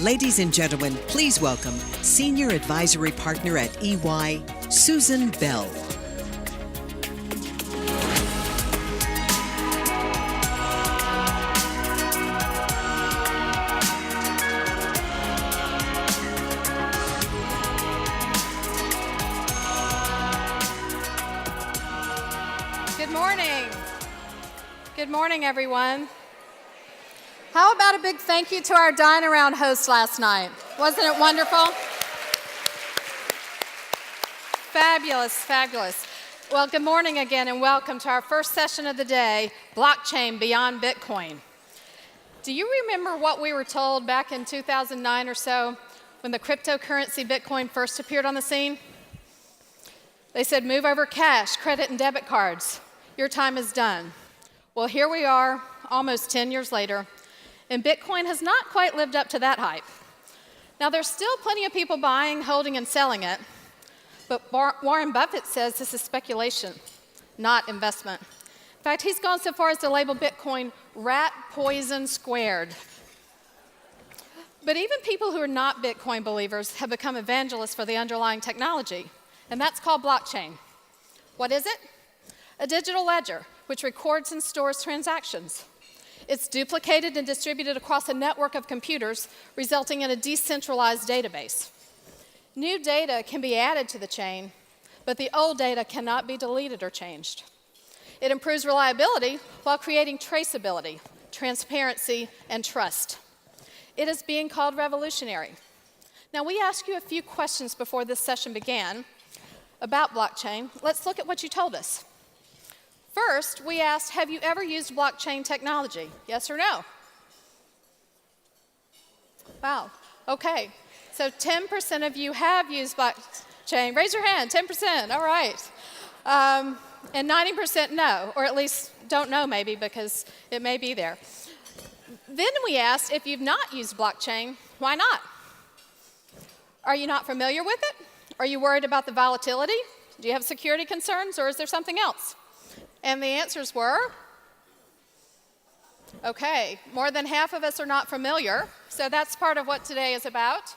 Ladies and gentlemen, please welcome Senior Advisory Partner at EY, Susan Bell. Good morning. Good morning, everyone. How about a big thank you to our Dine Around host last night? Wasn't it wonderful? Fabulous, fabulous. Well, good morning again and welcome to our first session of the day, Blockchain Beyond Bitcoin. Do you remember what we were told back in 2009 or so when the cryptocurrency Bitcoin first appeared on the scene? They said, move over cash, credit, and debit cards. Your time is done. Well, here we are, almost 10 years later, and Bitcoin has not quite lived up to that hype. Now, there's still plenty of people buying, holding, and selling it, but Warren Buffett says this is speculation, not investment. In fact, he's gone so far as to label Bitcoin rat poison squared. But even people who are not Bitcoin believers have become evangelists for the underlying technology, and that's called blockchain. What is it? A digital ledger, which records and stores transactions. It's duplicated and distributed across a network of computers, resulting in a decentralized database. New data can be added to the chain, but the old data cannot be deleted or changed. It improves reliability while creating traceability, transparency, and trust. It is being called revolutionary. Now, we asked you a few questions before this session began about blockchain. Let's look at what you told us. First, we asked, have you ever used blockchain technology? Yes or no? Wow, okay. So 10% of you have used blockchain. Raise your hand, 10%, all right. And 90% no, or at least don't know maybe because it may be there. Then we asked, if you've not used blockchain, why not? Are you not familiar with it? Are you worried about the volatility? Do you have security concerns, or is there something else? And the answers were, okay, more than half of us are not familiar, so that's part of what today is about.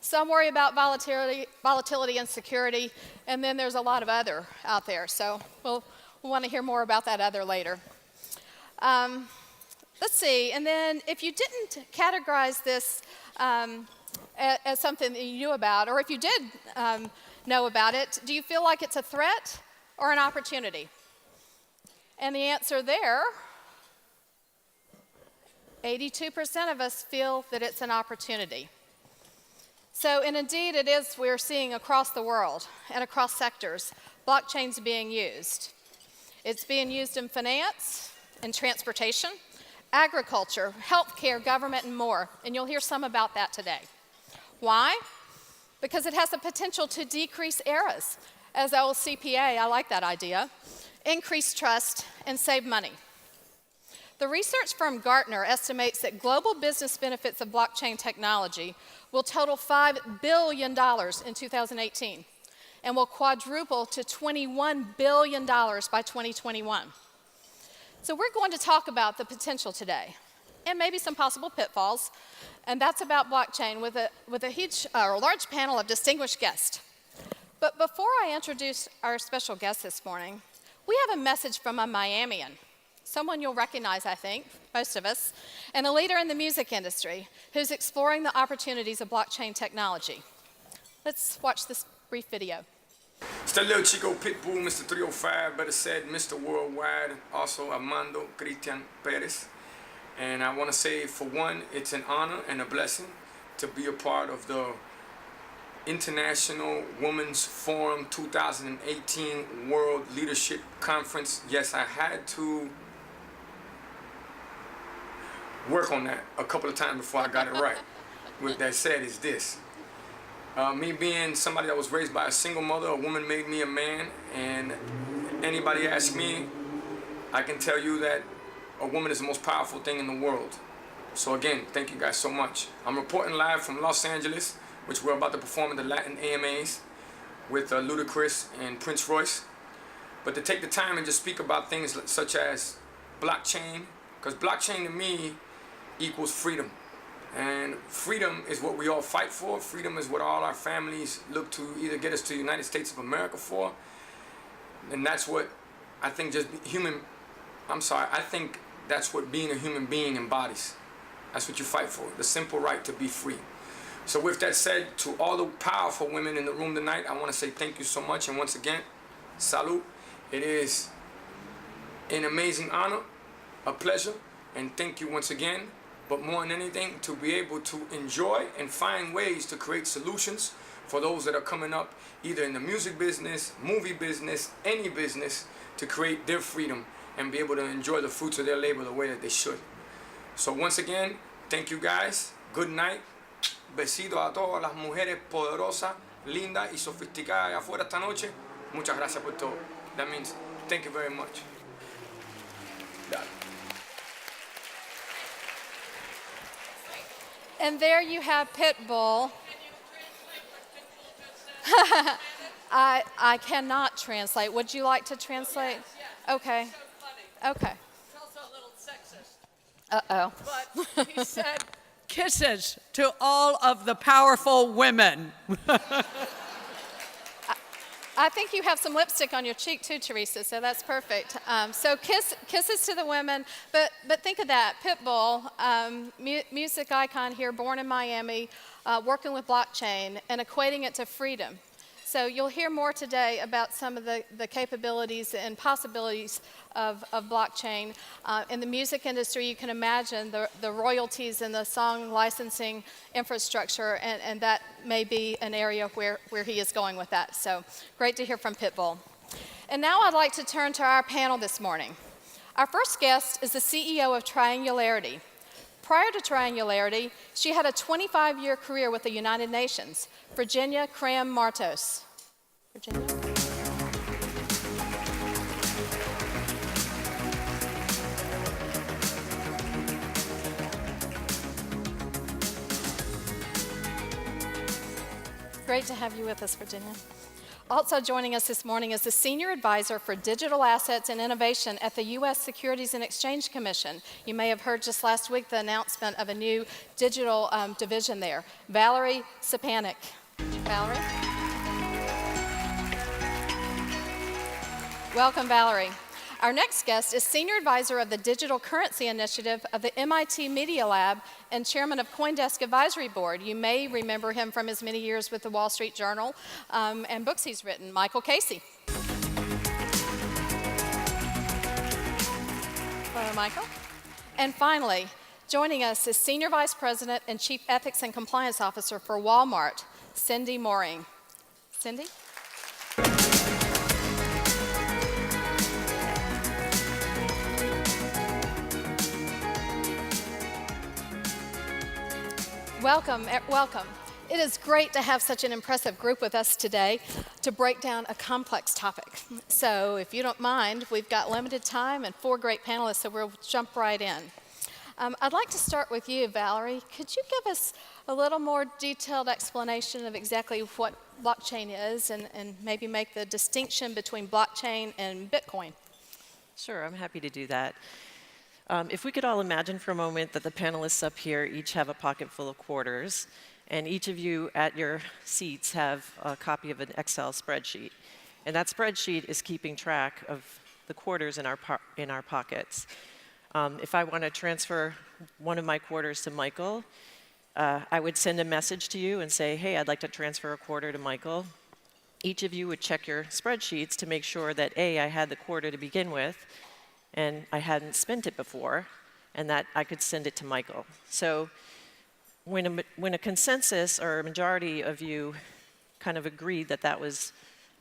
Some worry about volatility and security, and then there's a lot of other out there, so we'll want to hear more about that other later. Let's see, and then if you didn't categorize this as something that you knew about, or if you did know about it, do you feel like it's a threat or an opportunity? And the answer there, 82% of us feel that it's an opportunity. So, and indeed it is, we're seeing across the world and across sectors, blockchain's being used. It's being used in finance, in transportation, agriculture, healthcare, government, and more. And you'll hear some about that today. Why? Because it has the potential to decrease errors. As old CPA, I like that idea. Increase trust, and save money. The research firm Gartner estimates that global business benefits of blockchain technology will total $5 billion in 2018 and will quadruple to $21 billion by 2021. So we're going to talk about the potential today and maybe some possible pitfalls, and that's about blockchain with a huge or large panel of distinguished guests. But before I introduce our special guest this morning, we have a message from a Miamian, someone you'll recognize, I think, most of us, and a leader in the music industry who's exploring the opportunities of blockchain technology. Let's watch this brief video. It's that little Chico Pitbull, Mr. 305, better said Mr. Worldwide, also Armando Cristian Perez. And I want to say, for one, it's an honor and a blessing to be a part of the International Women's Forum 2018 World Leadership Conference. Yes, I had to work on that a couple of times before I got it right. With that said, is this. Me being somebody that was raised by a single mother, a woman made me a man, and anybody ask me, I can tell you that a woman is the most powerful thing in the world. So again, thank you guys so much. I'm reporting live from Los Angeles, which we're about to perform at the Latin AMAs with Ludacris and Prince Royce. But to take the time and just speak about things such as blockchain, because blockchain to me equals freedom. And freedom is what we all fight for. Freedom is what all our families look to either get us to the United States of America for. And that's what I think I think that's what being a human being embodies. That's what you fight for, the simple right to be free. So with that said, to all the powerful women in the room tonight, I want to say thank you so much. And once again, salud. It is an amazing honor, a pleasure, and thank you once again. But more than anything, to be able to enjoy and find ways to create solutions for those that are coming up, either in the music business, movie business, any business, to create their freedom and be able to enjoy the fruits of their labor the way that they should. So once again, thank you guys. Good night. Besito a todas las mujeres poderosas, lindas y sofisticadas allá afuera esta noche. Muchas gracias por todo. That means thank you very much. Dale. And there you have Pitbull. I cannot translate. Would you like to translate? Okay. Okay. It's also a little sexist. Uh-oh. But he said, kisses to all of the powerful women. I think you have some lipstick on your cheek too, Teresa, so that's perfect. So kisses to the women, but think of that, Pitbull, music icon here, born in Miami, working with blockchain and equating it to freedom. So you'll hear more today about some of the capabilities and possibilities of blockchain. In the music industry, you can imagine the royalties and the song licensing infrastructure, and that may be an area where he is going with that. So great to hear from Pitbull. And now I'd like to turn to our panel this morning. Our first guest is the CEO of Triangularity. Prior to Triangularity, she had a 25-year career with the United Nations, Virginia Cram-Martos. Virginia? Great to have you with us, Virginia. Also joining us this morning is the Senior Advisor for Digital Assets and Innovation at the U.S. Securities and Exchange Commission. You may have heard just last week the announcement of a new digital division there. Valerie Sapanik. Valerie? Welcome, Valerie. Our next guest is Senior Advisor of the Digital Currency Initiative of the MIT Media Lab and Chairman of CoinDesk Advisory Board. You may remember him from his many years with the Wall Street Journal and books he's written, Michael Casey. Hello, Michael. And finally, joining us is Senior Vice President and Chief Ethics and Compliance Officer for Walmart, Cindy Mooring. Cindy? Welcome, welcome. It is great to have such an impressive group with us today to break down a complex topic. So if you don't mind, we've got limited time and 4 great panelists, so we'll jump right in. I'd like to start with you, Valerie. Could you give us a little more detailed explanation of exactly what blockchain is and maybe make the distinction between blockchain and Bitcoin? Sure, I'm happy to do that. If we could all imagine for a moment that the panelists up here each have a pocket full of quarters, and each of you at your seats have a copy of an Excel spreadsheet. And that spreadsheet is keeping track of the quarters in our pockets. If I want to transfer one of my quarters to Michael, I would send a message to you and say, hey, I'd like to transfer a quarter to Michael. Each of you would check your spreadsheets to make sure that A, I had the quarter to begin with, and I hadn't spent it before, and that I could send it to Michael. So when a consensus or a majority of you kind of agreed that that was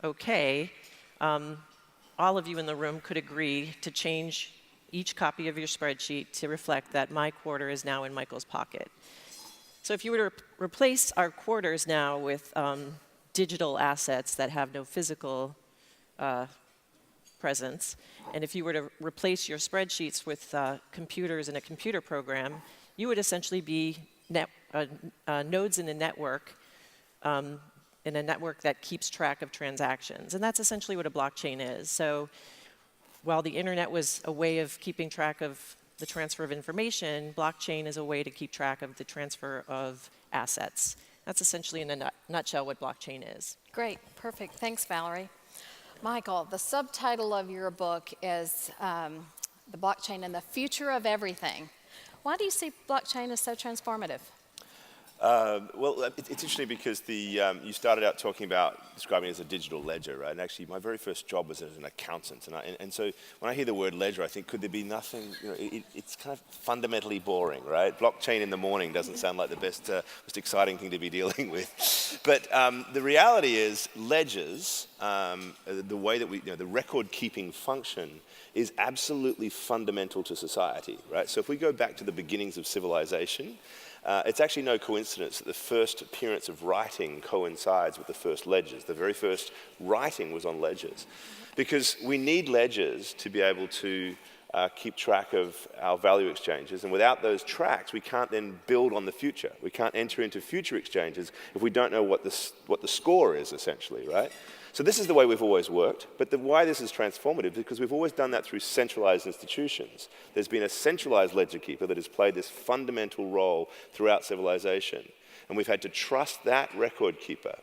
okay, all of you in the room could agree to change each copy of your spreadsheet to reflect that my quarter is now in Michael's pocket. So if you were to replace our quarters now with digital assets that have no physical presence, and if you were to replace your spreadsheets with computers in a computer program, you would essentially be nodes in a network that keeps track of transactions. And that's essentially what a blockchain is. So while the internet was a way of keeping track of the transfer of information, blockchain is a way to keep track of the transfer of assets. That's essentially in a nutshell what blockchain is. Great, perfect. Thanks, Valerie. Michael, the subtitle of your book is The Blockchain and the Future of Everything. Why do you see blockchain as so transformative? Well, it's interesting because you started out talking about describing it as a digital ledger, right? And actually, my very first job was as an accountant. And so when I hear the word ledger, I think, could there be nothing, it's kind of fundamentally boring, right? Blockchain in the morning doesn't sound like the most exciting thing to be dealing with. But the reality is ledgers, the way that the record-keeping function is absolutely fundamental to society, right? So if we go back to the beginnings of civilization, it's actually no coincidence that the first appearance of writing coincides with the first ledgers. The very first writing was on ledgers. Because we need ledgers to be able to keep track of our value exchanges. And without those tracks, we can't then build on the future. We can't enter into future exchanges if we don't know what the score is, essentially, right? So this is the way we've always worked, but why this is transformative is because we've always done that through centralized institutions. There's been a centralized ledger keeper that has played this fundamental role throughout civilization, and we've had to trust that record keeper.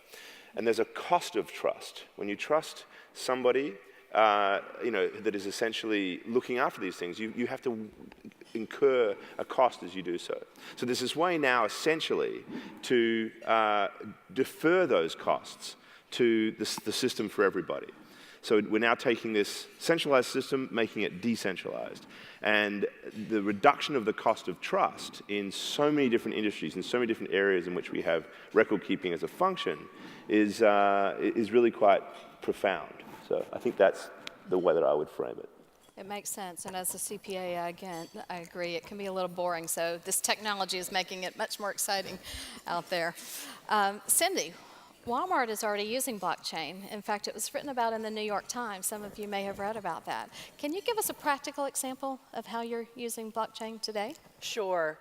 And there's a cost of trust. When you trust somebody that is essentially looking after these things, you have to incur a cost as you do so. So there's this way now, essentially, to defer those costs to the system for everybody. So we're now taking this centralized system, making it decentralized. And the reduction of the cost of trust in so many different industries, in so many different areas in which we have record keeping as a function is really quite profound. So I think that's the way that I would frame it. It makes sense, and as a CPA, again, I agree, it can be a little boring, so this technology is making it much more exciting out there. Cindy, Walmart is already using blockchain. In fact, it was written about in the New York Times. Some of you may have read about that. Can you give us a practical example of how you're using blockchain today? Sure.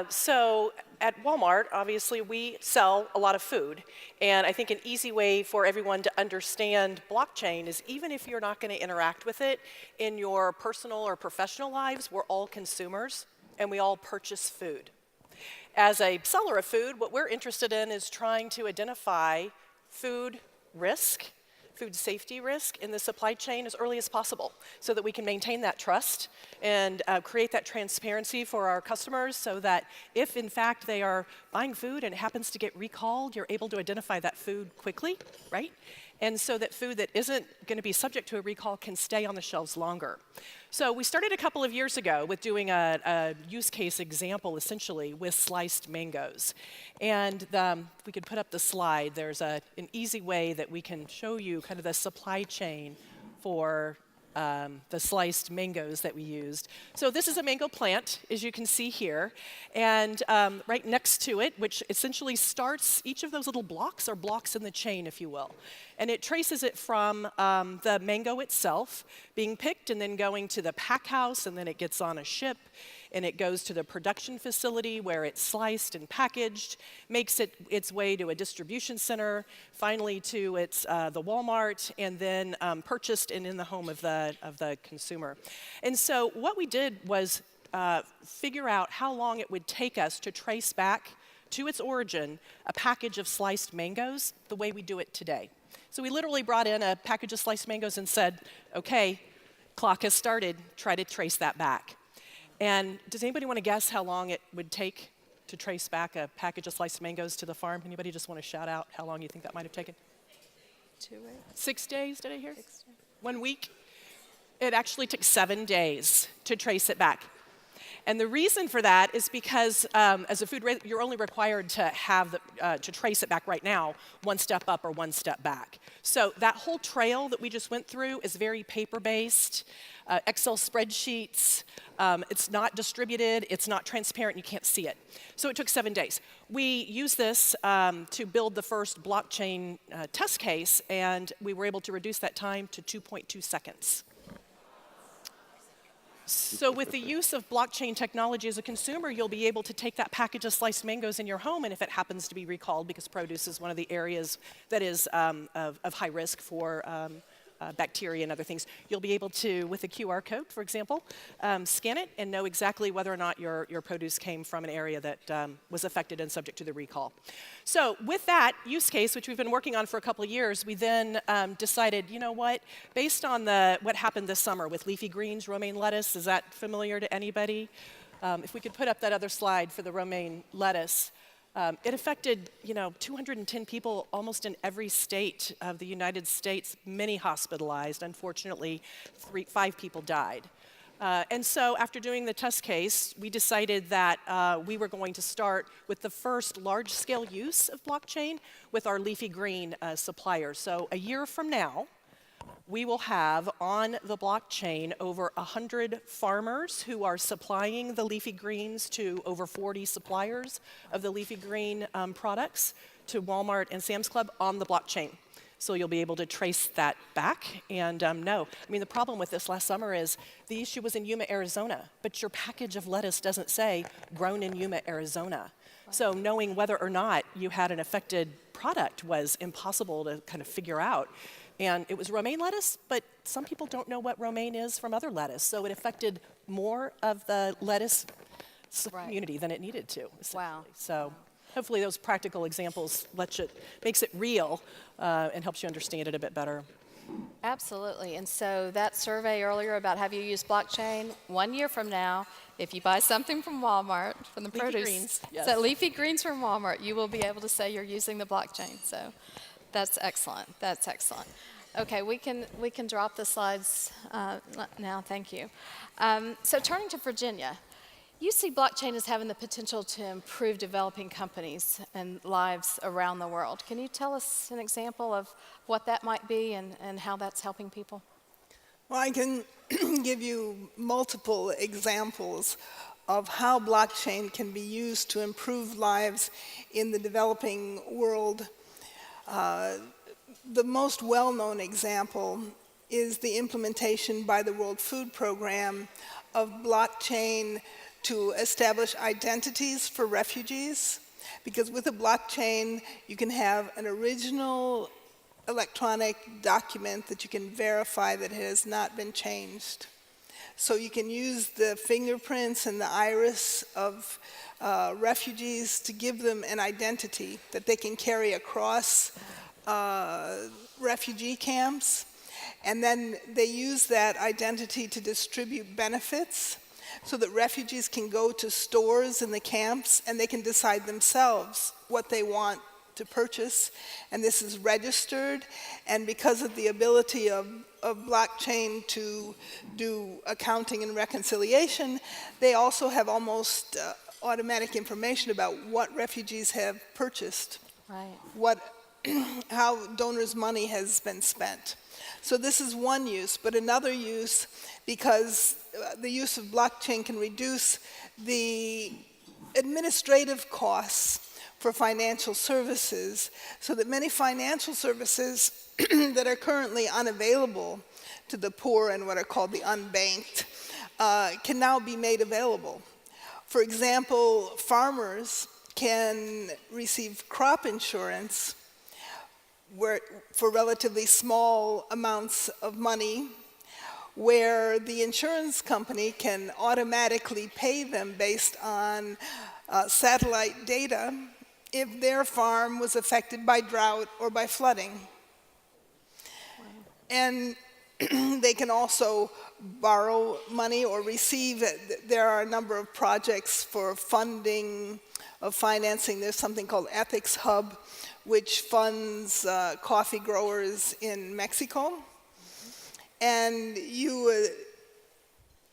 So at Walmart, obviously, we sell a lot of food. And I think an easy way for everyone to understand blockchain is even if you're not going to interact with it in your personal or professional lives, we're all consumers and we all purchase food. As a seller of food, what we're interested in is trying to identify food risk, food safety risk in the supply chain as early as possible so that we can maintain that trust and create that transparency for our customers so that if, in fact, they are buying food and it happens to get recalled, you're able to identify that food quickly, right? And so that food that isn't going to be subject to a recall can stay on the shelves longer. So we started a couple of years ago with doing a use case example, essentially, with sliced mangoes. And we could put up the slide. There's an easy way that we can show you kind of the supply chain for the sliced mangoes that we used. So this is a mango plant, as you can see here. And right next to it, which essentially starts, each of those little blocks are blocks in the chain, if you will. And it traces it from the mango itself being picked and then going to the pack house, and then it gets on a ship, and it goes to the production facility where it's sliced and packaged, makes its way to a distribution center, finally to the Walmart, and then purchased and in the home of the consumer. And so what we did was figure out how long it would take us to trace back to its origin a package of sliced mangoes the way we do it today. So we literally brought in a package of sliced mangoes and said, okay, clock has started, try to trace that back. And does anybody want to guess how long it would take to trace back a package of sliced mangoes to the farm? Anybody just want to shout out how long you think that might have taken? 2 weeks. 6 days, did I hear? 6 days. 1 week? It actually took 7 days to trace it back. And the reason for that is because as a food, you're only required to have to trace it back right now, 1 step up or 1 step back. So that whole trail that we just went through is very paper-based, Excel spreadsheets. It's not distributed. It's not transparent. You can't see it. So it took 7 days. We used this to build the first blockchain test case, and we were able to reduce that time to 2.2 seconds. So with the use of blockchain technology as a consumer, you'll be able to take that package of sliced mangoes in your home, and if it happens to be recalled, because produce is one of the areas that is of high risk for bacteria and other things. You'll be able to, with a QR code, for example, scan it and know exactly whether or not your produce came from an area that was affected and subject to the recall. So with that use case, which we've been working on for a couple of years, we then decided, you know what, based on what happened this summer with leafy greens, romaine lettuce, is that familiar to anybody? If we could put up that other slide for the romaine lettuce. It affected, 210 people almost in every state of the United States, many hospitalized. Unfortunately, 5 people died. And so after doing the test case, we decided that we were going to start with the first large-scale use of blockchain with our leafy green suppliers. So a year from now, we will have on the blockchain over 100 farmers who are supplying the leafy greens to over 40 suppliers of the leafy green products to Walmart and Sam's Club on the blockchain. So you'll be able to trace that back and know. I mean, the problem with this last summer is the issue was in Yuma, Arizona, but your package of lettuce doesn't say grown in Yuma, Arizona. So knowing whether or not you had an affected product was impossible to kind of figure out. And it was romaine lettuce, but some people don't know what romaine is from other lettuce. So it affected more of the lettuce community than it needed to. Wow. So hopefully those practical examples makes it real and helps you understand it a bit better. Absolutely. And so that survey earlier about have you used blockchain, 1 year from now, if you buy something from Walmart, from the Leafy produce, greens, yes. so leafy greens from Walmart, you will be able to say you're using the blockchain. So that's excellent. That's excellent. Okay, we can drop the slides now. Thank you. So turning to Virginia, you see blockchain as having the potential to improve developing companies and lives around the world. Can you tell us an example of what that might be and how that's helping people? Well, I can give you multiple examples of how blockchain can be used to improve lives in the developing world. The most well-known example is the implementation by the World Food Program of blockchain to establish identities for refugees. Because with a blockchain, you can have an original electronic document that you can verify that it has not been changed. So you can use the fingerprints and the iris of refugees to give them an identity that they can carry across refugee camps, and then they use that identity to distribute benefits so that refugees can go to stores in the camps and they can decide themselves what they want to purchase, and this is registered, and because of the ability of blockchain to do accounting and reconciliation, they also have almost automatic information about what refugees have purchased, Right. how donors' money has been spent. So this is one use, but another use, because the use of blockchain can reduce the administrative costs for financial services, so that many financial services that are currently unavailable to the poor and what are called the unbanked can now be made available. For example, farmers can receive crop insurance for relatively small amounts of money, where the insurance company can automatically pay them based on satellite data if their farm was affected by drought or by flooding. Wow. And they can also borrow money or receive it. There are a number of projects for funding of financing. There's something called Ethics Hub, which funds coffee growers in Mexico. And you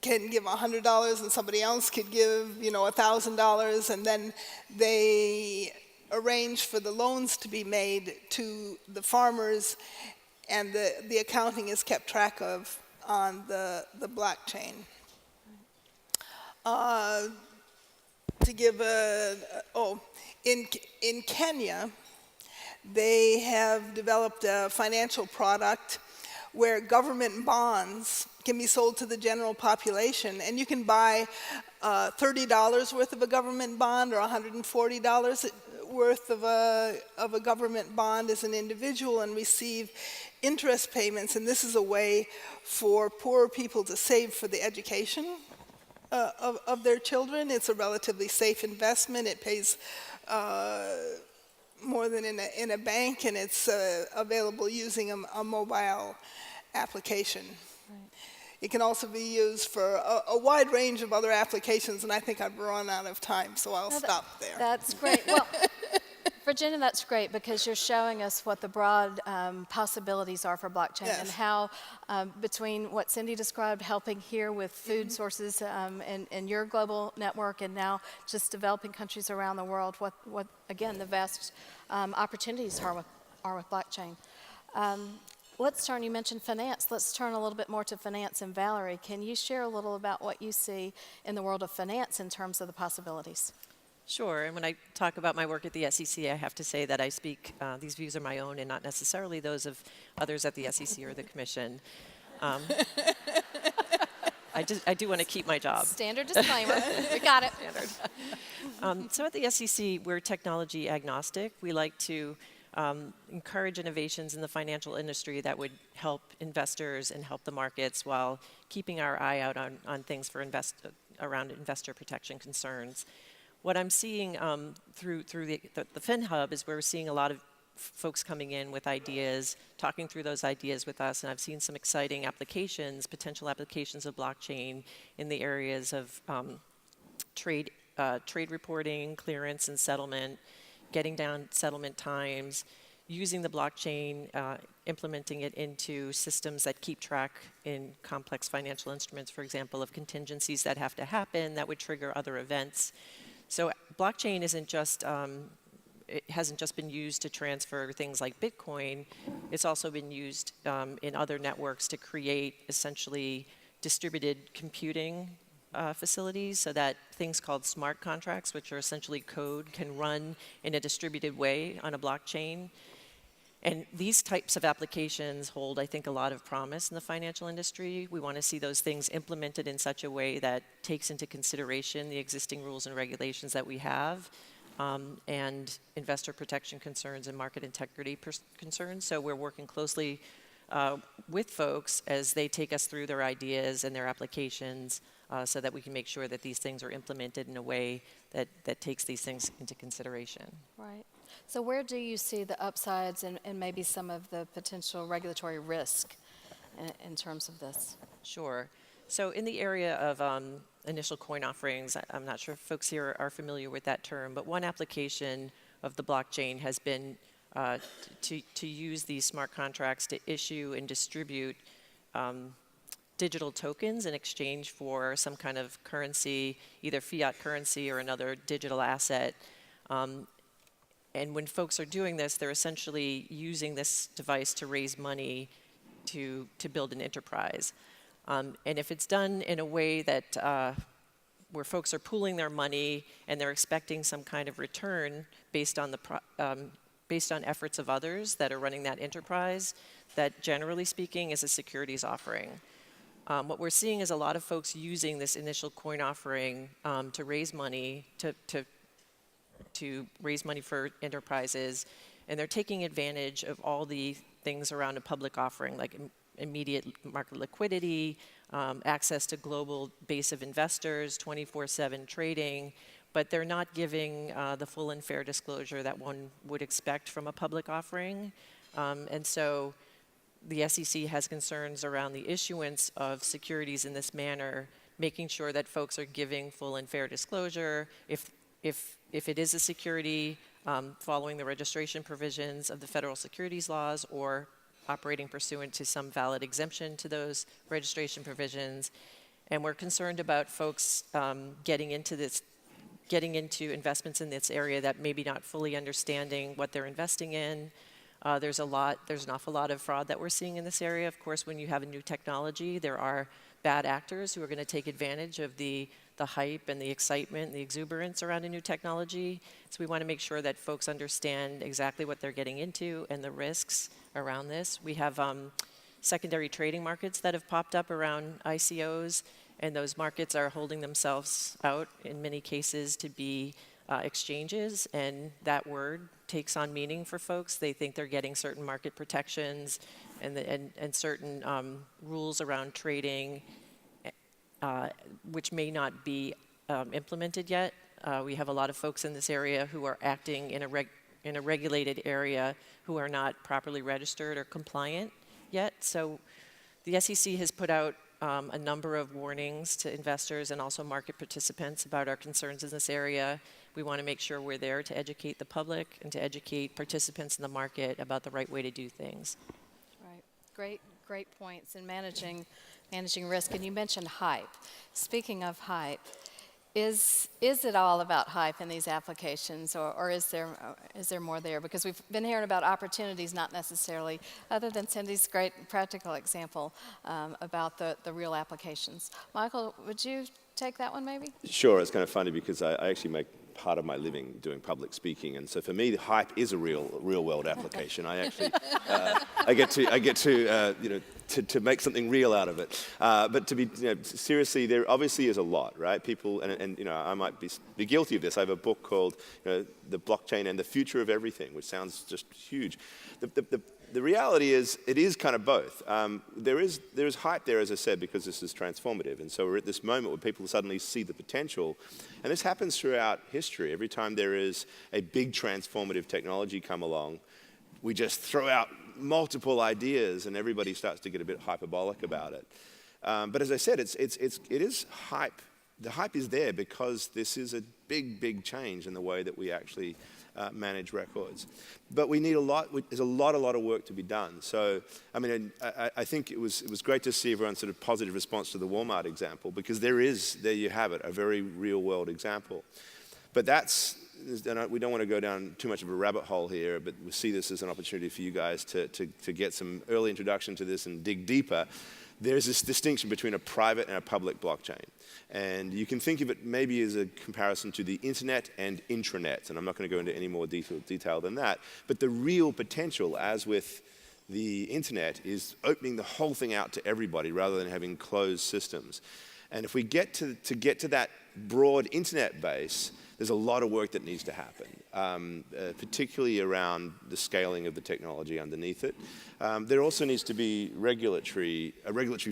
can give $100 and somebody else could give, $1,000, and then they arrange for the loans to be made to the farmers, and the accounting is kept track of on the blockchain. In Kenya, they have developed a financial product where government bonds can be sold to the general population, and you can buy $30 worth of a government bond or $140 worth of a government bond as an individual and receive interest payments. And this is a way for poorer people to save for the education of their children. It's a relatively safe investment. It pays more than in a bank, and it's available using a mobile application. It can also be used for a wide range of other applications, and I think I've run out of time, so I'll stop there. That's great. Well, Virginia, that's great because you're showing us what the broad possibilities are for blockchain and how between what Cindy described, helping here with food sources and your global network, and now just developing countries around the world, what again, the vast opportunities are with blockchain. Let's turn, you mentioned finance. Let's turn a little bit more to finance. And Valerie, can you share a little about what you see in the world of finance in terms of the possibilities? Sure, and when I talk about my work at the SEC, I have to say that I speak, these views are my own and not necessarily those of others at the SEC or the Commission. I do want to keep my job. Standard disclaimer, we got it. So at the SEC, we're technology agnostic. We like to encourage innovations in the financial industry that would help investors and help the markets while keeping our eye out on things for around investor protection concerns. What I'm seeing through the FinHub is we're seeing a lot of folks coming in with ideas, talking through those ideas with us, and I've seen some exciting applications, potential applications of blockchain in the areas of trade reporting, clearance and settlement, getting down settlement times, using the blockchain, implementing it into systems that keep track in complex financial instruments, for example, of contingencies that have to happen that would trigger other events. So blockchain isn't just, it hasn't just been used to transfer things like Bitcoin, it's also been used in other networks to create essentially distributed computing facilities so that things called smart contracts, which are essentially code, can run in a distributed way on a blockchain. And these types of applications hold, I think, a lot of promise in the financial industry. We want to see those things implemented in such a way that takes into consideration the existing rules and regulations that we have and investor protection concerns and market integrity concerns. So we're working closely with folks as they take us through their ideas and their applications so that we can make sure that these things are implemented in a way that takes these things into consideration. Right. So where do you see the upsides and maybe some of the potential regulatory risk in terms of this? Sure. So in the area of initial coin offerings, I'm not sure if folks here are familiar with that term, but one application of the blockchain has been to use these smart contracts to issue and distribute digital tokens in exchange for some kind of currency, either fiat currency or another digital asset. And when folks are doing this, they're essentially using this device to raise money to build an enterprise. And if it's done in a way that where folks are pooling their money and they're expecting some kind of return based on efforts of others that are running that enterprise, that generally speaking is a securities offering. What we're seeing is a lot of folks using this initial coin offering to raise money, to raise money for enterprises, and they're taking advantage of all the things around a public offering, like immediate market liquidity, access to global base of investors, 24/7 trading, but they're not giving the full and fair disclosure that one would expect from a public offering. And so the SEC has concerns around the issuance of securities in this manner, making sure that folks are giving full and fair disclosure. If it is a security, following the registration provisions of the federal securities laws or operating pursuant to some valid exemption to those registration provisions. And we're concerned about folks getting into investments in this area that maybe not fully understanding what they're investing in. There's an awful lot of fraud that we're seeing in this area. Of course, when you have a new technology, there are bad actors who are going to take advantage of the hype and the excitement and the exuberance around a new technology. So we want to make sure that folks understand exactly what they're getting into and the risks around this. We have secondary trading markets that have popped up around ICOs, And those markets are holding themselves out in many cases to be exchanges, and that word takes on meaning for folks. They think they're getting certain market protections and certain rules around trading, which may not be implemented yet. We have a lot of folks in this area who are acting in a regulated area who are not properly registered or compliant yet. So the SEC has put out a number of warnings to investors and also market participants about our concerns in this area. We want to make sure we're there to educate the public and to educate participants in the market about the right way to do things. Right. Great points in managing risk. And you mentioned hype. Speaking of hype, is it all about hype in these applications, or is there more there? Because we've been hearing about opportunities, not necessarily, other than Cindy's great practical example about the real applications. Michael, would you take that one maybe? Sure, it's kind of funny because I actually make part of my living doing public speaking, and so for me, the hype is a real world application. I actually I get to make something real out of it. But to be seriously, there obviously is a lot, right? People and I might be guilty of this. I have a book called The Blockchain and the Future of Everything, which sounds just huge. The reality is, it is kind of both. There is hype there, as I said, because this is transformative. And so we're at this moment where people suddenly see the potential. And this happens throughout history. Every time there is a big transformative technology come along, we just throw out multiple ideas and everybody starts to get a bit hyperbolic about it. But as I said, it is hype. The hype is there because this is a big change in the way that we actually manage records. But we need a lot. There's a lot of work to be done. So, I mean, I think it was great to see everyone's sort of positive response to the Walmart example, because there you have it, a very real world example. But we don't want to go down too much of a rabbit hole here, but we see this as an opportunity for you guys to get some early introduction to this and dig deeper. There's this distinction between a private and a public blockchain. And you can think of it maybe as a comparison to the internet and intranet. And I'm not going to go into any more detail than that. But the real potential, as with the internet, is opening the whole thing out to everybody rather than having closed systems. And if we get to that broad internet base, there's a lot of work that needs to happen, particularly around the scaling of the technology underneath it. There also needs to be a regulatory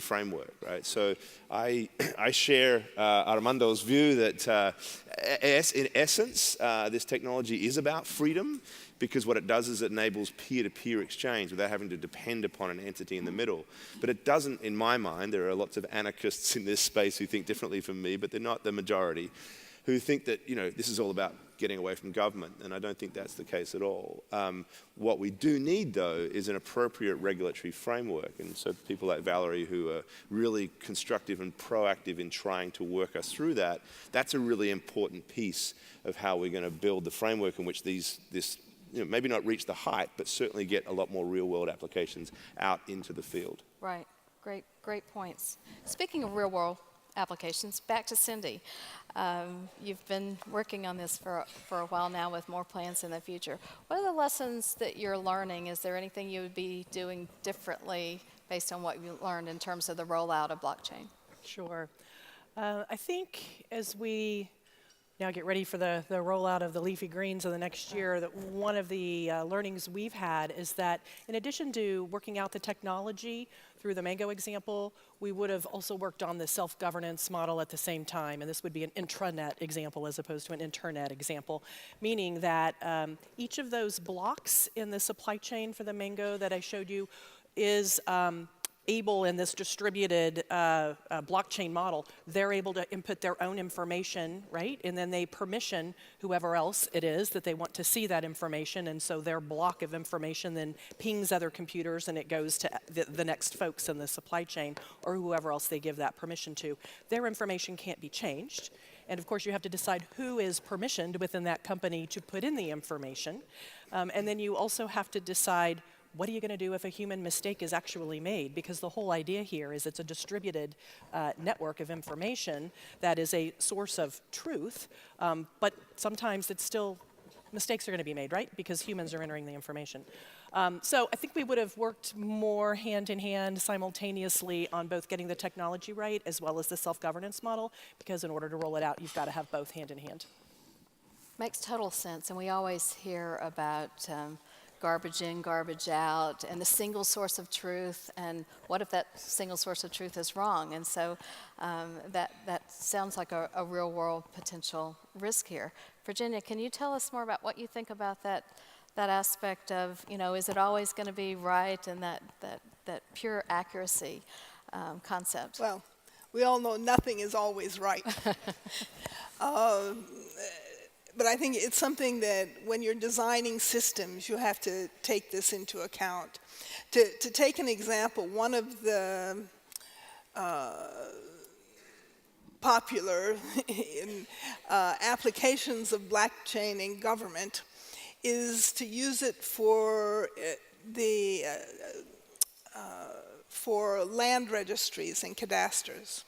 framework, right? So I share Armando's view that in essence, this technology is about freedom, because what it does is it enables peer-to-peer exchange without having to depend upon an entity in the middle. But it doesn't, in my mind, there are lots of anarchists in this space who think differently from me, but they're not the majority, who think that this is all about getting away from government, and I don't think that's the case at all. What we do need, though, is an appropriate regulatory framework, and so people like Valerie, who are really constructive and proactive in trying to work us through that, that's a really important piece of how we're going to build the framework in which this maybe not reach the height, but certainly get a lot more real-world applications out into the field. Right. Great points. Speaking of real-world applications, back to Cindy. You've been working on this for a while now with more plans in the future. What are the lessons that you're learning? Is there anything you would be doing differently based on what you learned in terms of the rollout of blockchain? Sure. I think as we now get ready for the rollout of the leafy greens of the next year, that one of the learnings we've had is that in addition to working out the technology through the Mango example, we would have also worked on the self-governance model at the same time, and this would be an intranet example as opposed to an internet example, meaning that each of those blocks in the supply chain for the Mango that I showed you is able, in this distributed blockchain model, they're able to input their own information, right? And then they permission whoever else it is that they want to see that information, and so their block of information then pings other computers and it goes to the next folks in the supply chain or whoever else they give that permission to. Their information can't be changed. And of course, you have to decide who is permissioned within that company to put in the information. And then you also have to decide, what are you going to do if a human mistake is actually made? Because the whole idea here is it's a distributed network of information that is a source of truth, but sometimes it's still mistakes are going to be made, right? Because humans are entering the information. So I think we would have worked more hand in hand simultaneously on both getting the technology right as well as the self-governance model, because in order to roll it out, you've got to have both hand in hand. Makes total sense, and we always hear about garbage in, garbage out, and the single source of truth, and what if that single source of truth is wrong? And so that sounds like a real-world potential risk here. Virginia, can you tell us more about what you think about that aspect of, is it always going to be right, and that pure accuracy concept? Well, we all know nothing is always right. But I think it's something that when you're designing systems, you have to take this into account. To take an example, one of the popular applications of blockchain in government is to use it for for land registries and cadastres.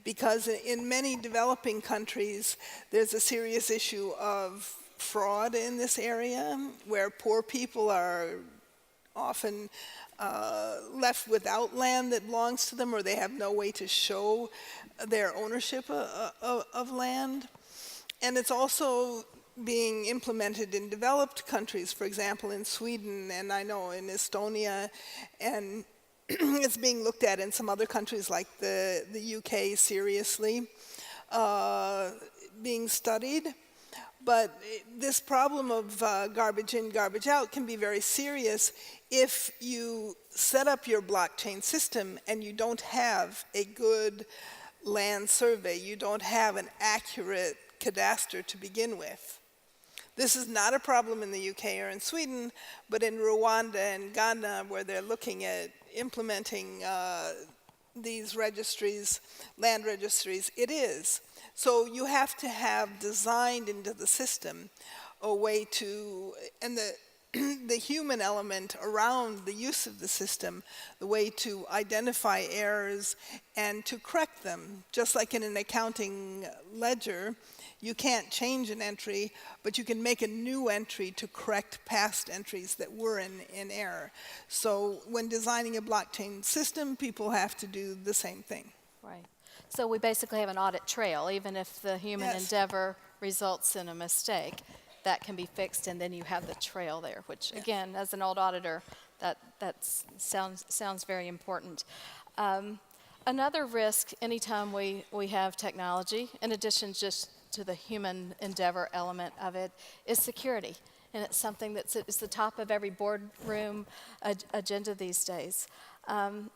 Because in many developing countries, there's a serious issue of fraud in this area, where poor people are often left without land that belongs to them, or they have no way to show their ownership of land. And it's also being implemented in developed countries, for example, in Sweden, and I know in Estonia, and it's being looked at in some other countries like the UK seriously, being studied. But this problem of garbage in, garbage out can be very serious if you set up your blockchain system and you don't have a good land survey, you don't have an accurate cadastre to begin with. This is not a problem in the UK or in Sweden, but in Rwanda and Ghana, where they're looking at implementing these registries, land registries, it is. So you have to have designed into the system a way to, and the human element around the use of the system, the way to identify errors and to correct them. Just like in an accounting ledger, you can't change an entry, but you can make a new entry to correct past entries that were in error. So when designing a blockchain system, people have to do the same thing. Right. So we basically have an audit trail. Even if the human Yes. endeavor results in a mistake, that can be fixed, and then you have the trail there, which, again, as an old auditor, that sounds very important. Another risk anytime we have technology, in addition just to the human endeavor element of it, is security. And it's something that's the top of every boardroom agenda these days.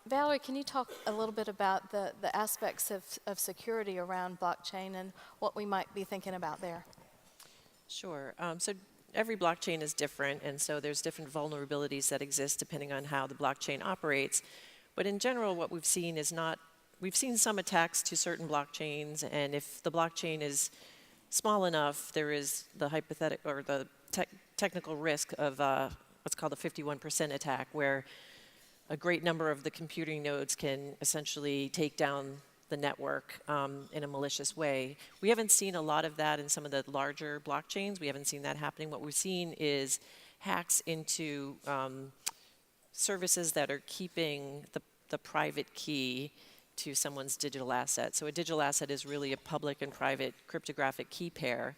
Valerie, can you talk a little bit about the aspects of security around blockchain and what we might be thinking about there? Sure. So every blockchain is different, and so there's different vulnerabilities that exist depending on how the blockchain operates. But in general, what we've seen is we've seen some attacks to certain blockchains, and if the blockchain is small enough, there is the hypothetical or the technical risk of what's called a 51% attack, where a great number of the computing nodes can essentially take down the network in a malicious way. We haven't seen a lot of that in some of the larger blockchains. We haven't seen that happening. What we've seen is hacks into services that are keeping the private key to someone's digital asset. So a digital asset is really a public and private cryptographic key pair.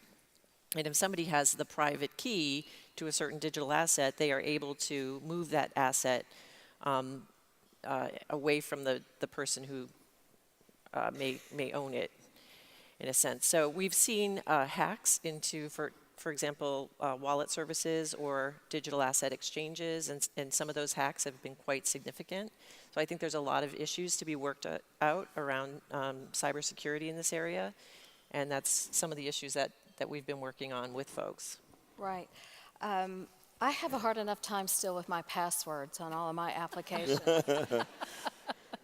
And if somebody has the private key to a certain digital asset, they are able to move that asset away from the person who may own it, in a sense. So we've seen hacks into, for example, wallet services or digital asset exchanges, and some of those hacks have been quite significant. So I think there's a lot of issues to be worked out around cybersecurity in this area, and that's some of the issues that we've been working on with folks. Right. I have a hard enough time still with my passwords on all of my applications.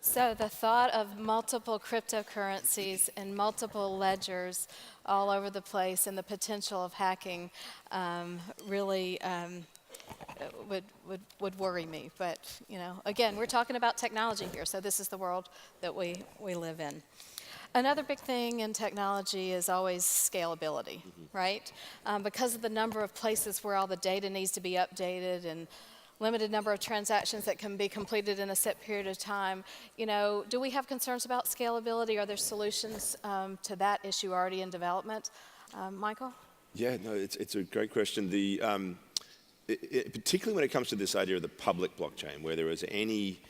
So the thought of multiple cryptocurrencies and multiple ledgers all over the place and the potential of hacking really would worry me. But, again, we're talking about technology here, so this is the world that we live in. Another big thing in technology is always scalability, right? Because of the number of places where all the data needs to be updated and limited number of transactions that can be completed in a set period of time, do we have concerns about scalability? Are there solutions to that issue already in development? Michael? Yeah, no, it's a great question. Particularly when it comes to this idea of the public blockchain, where there is any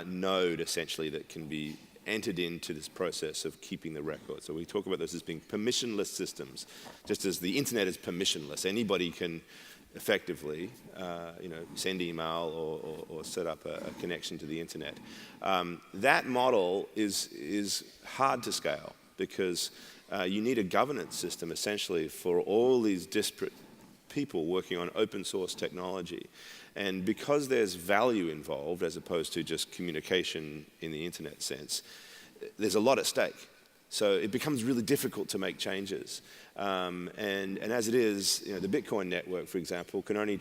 node essentially that can be entered into this process of keeping the record. So we talk about this as being permissionless systems, just as the internet is permissionless. Anybody can effectively, send email or set up a connection to the internet. That model is hard to scale because you need a governance system essentially for all these disparate people working on open source technology. And because there's value involved, as opposed to just communication in the internet sense, there's a lot at stake. So it becomes really difficult to make changes. And as it is, the Bitcoin network, for example, can only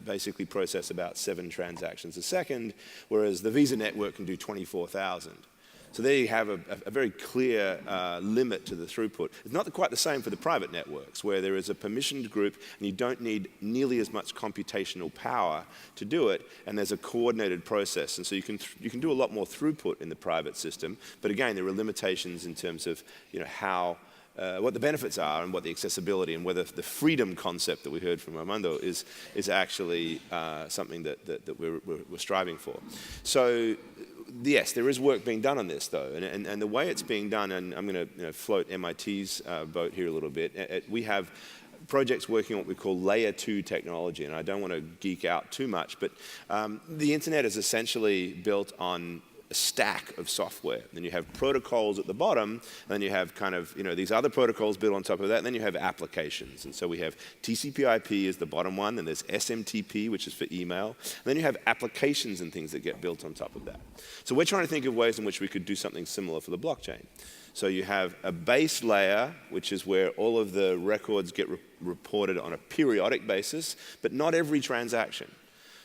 basically process about 7 transactions a second, whereas the Visa network can do 24,000. So there you have a very clear limit to the throughput. It's not quite the same for the private networks, where there is a permissioned group and you don't need nearly as much computational power to do it, and there's a coordinated process. And so you can do a lot more throughput in the private system, but again, there are limitations in terms of how what the benefits are and what the accessibility and whether the freedom concept that we heard from Armando is actually something that we're striving for. So yes, there is work being done on this, though, and the way it's being done, and I'm going to float MIT's boat here a little bit. We have projects working on what we call layer 2 technology, and I don't want to geek out too much, but the internet is essentially built on a stack of software. Then you have protocols at the bottom, and then you have kind of, these other protocols built on top of that, and then you have applications. And so we have TCP/IP as the bottom one, and there's SMTP, which is for email, and then you have applications and things that get built on top of that. So we're trying to think of ways in which we could do something similar for the blockchain. So you have a base layer, which is where all of the records get reported on a periodic basis, but not every transaction.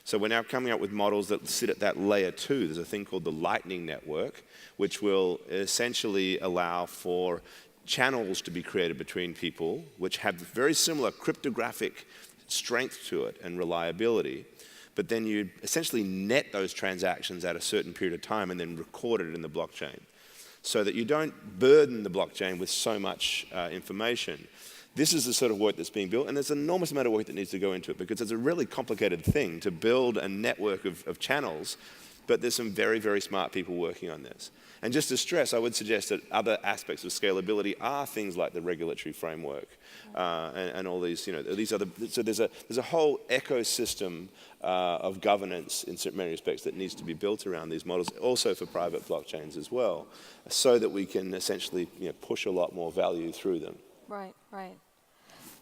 So we're now coming up with models that sit at that layer 2. There's a thing called the Lightning Network, which will essentially allow for channels to be created between people, which have very similar cryptographic strength to it and reliability. But then you essentially net those transactions at a certain period of time and then record it in the blockchain, so that you don't burden the blockchain with so much information. This is the sort of work that's being built, and there's an enormous amount of work that needs to go into it because it's a really complicated thing to build a network of channels, but there's some very, very smart people working on this. And just to stress, I would suggest that other aspects of scalability are things like the regulatory framework and all these, these other. So there's a whole ecosystem of governance in many respects that needs to be built around these models, also for private blockchains as well, so that we can essentially push a lot more value through them. Right, right.